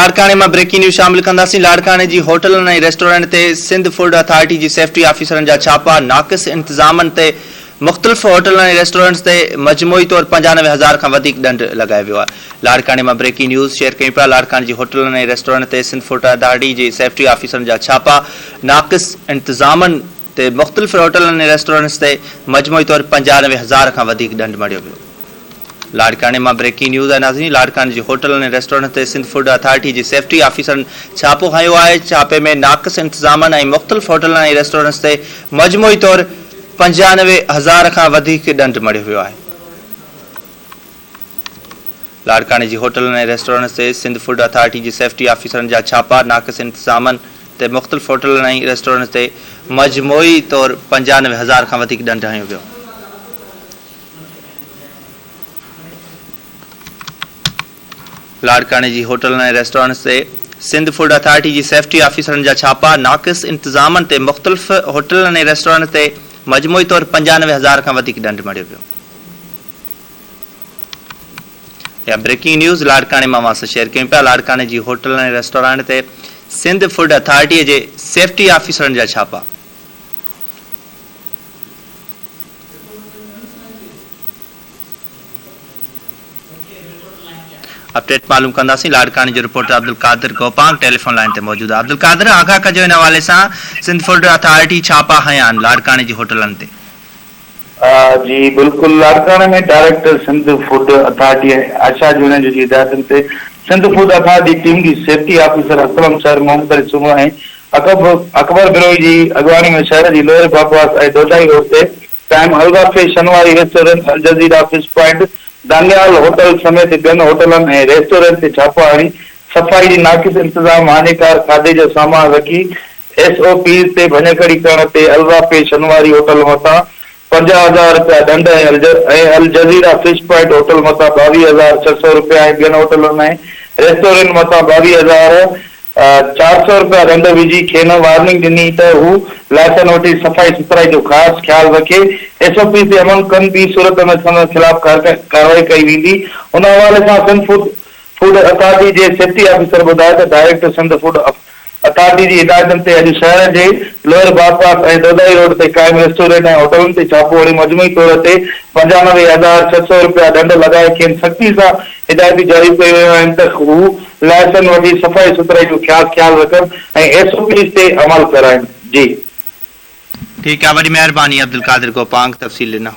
लाड़काने में breaking news शामिल कंदासीं। लाड़काने जी होटल ऐं रेस्टोरेंट ते सिंध फूड अथॉरिटी जी सेफ्टी ऑफिसरनि जा छापा। नाक़िस इंतज़ामनि ते मुख़्तलिफ़ होटल ऐं रेस्टोरेंट्स ते मजमूई तौर 95,000 खां वधीक ॾंढ लॻायो वियो आहे। लाड़काने में ब्रेकिंग न्यूज़ शेयर कयूं पिया। लाड़काने जी होटल ऐं रेस्टोरेंट ते सिंध फूड अथॉरिटी जी सेफ्टी ऑफिसरनि जा छापा। नाक़िस इंतज़ामनि ते मुख़्तलिफ़ होटल ऐं रेस्टोरेंट्स ते मजमूई तौर 95,000 खां वधीक ॾंढ मढ़ियो वियो। लाड़काने में ब्रेकिंग न्यूज़ आहे नाज़रीन। लाड़काने जी होटल ऐं रेस्टोरेंट ते सिंध फूड अथॉरिटी जी सेफ्टी ऑफिसरनि छापो हयो आहे। छापे में नाक़िस इंतज़ामनि ऐं मुख़्तलिफ़ होटल ऐं रेस्टोरेंट्स ते मजमूई तौर 95,000 खां वधीक ॾंढ मढ़ियो वियो आहे। लाड़काने जी होटल ऐं रेस्टोरेंट्स ते सिंध फूड अथॉरिटी जी सेफ्टी ऑफिसरनि जा छापा। नाक़िस इंतज़ामनि ते मुख़्तलिफ़ होटल ऐं रेस्टोरेंट्स ते मजमूई तौर 95,000 खां वधीक ॾंढ हयो वियो। लाड़काने जी होटल ऐं रेस्टोरेंट्स ते सिंध फूड अथॉरिटी जी सेफ्टी ऑफिसरनि जा छापा। नाक़िस इंतज़ामनि ते मुख़्तलिफ़ होटल ऐं रेस्टोरेंट्स ते मजमूई तौर 95,000 खां वधीक ॾंढ मढ़ियो वियो। या ब्रेकिंग न्यूज़ लाड़काने मां असां शेयर कयूं पिया। लाड़काने जी होटल ऐं रेस्टोरेंट ते सिंध फूड अथॉरिटी जे सेफ्टी ऑफिसरनि जा छापा। अपडेट मालूम कंदासीं। लाड़काने जो रिपोर्टर अब्दुल कादिर गोपांग टेलीफोन लाइन ते मौजूद आहे। अब्दुल कादिर, आगाह कजो इन हवाले सां सिंध फूड अथॉरिटी छापा हया आहिनि लाड़काने जी होटलनि ते। जी बिल्कुल, लाड़काने में director Sindh food authority Asha Jooney ji हिदायतन से सिंध फूड अथॉरिटी टीम की safety officer Aslam sir Mohammad Ali Suma है अकबर बिरोई जी अगवानी में शहर की लोअर बागवास ऐं दोडाई रोड से टाइम अलगाफे शनवारी रेस्टोरेंट अल जजीरा फिश पॉइंट दानियाल होटल समेत ॿियनि होटलनि ऐं रेस्टोरेंट ते छापो हणी सफ़ाई जी नाक़िस इंतज़ाम हानिकार खाधे जो सामान रखी SOP ते भञकड़ी करण ते अलगाफे शनवारी होटल मथां 50,000 रुपया ॾंढ ऐं अल जजीरा फिश पॉइंट होटल मथां 22,600 रुपया ऐं ॿियनि होटलनि ऐं रेस्टोरेंट मथां 22,400 रुपया ॾंढ विझी खेनि वार्निंग ॾिनी त हू लाइसन वठी सफ़ाई सुथराई जो ख़ासि ख़्यालु रखे SOP ते अमल कनि। ॿी सूरत में संदनि ख़िलाफ़ कार्रवाई कई वेंदी। उन हवाले सां सिंध फूड अथॉरिटी जे सेफ्टी ऑफिसर ॿुधायो त डायरेक्टर सिंध फूड अथॉरिटी जी हिदायतनि ते अॼु शहर जे लोअर बागवास ऐं दोदाई रोड ते क़ाइम रेस्टोरेंट ऐं होटलनि ते छापो हणी मजमूई तौर ते 95,600 रुपया ॾंढ लॻाए खेनि सख़्ती सां हिदायतूं जारी कयूं वियूं आहिनि त हू लाइसन वठी सफ़ाई सुथराई जो ख़्यालु रखनि ऐं SOP ते अमल कराइनि। जी ठीक है, बड़ी मेहरबानी अब्दुल कादिर गोपांग तफ़सील ॾिना।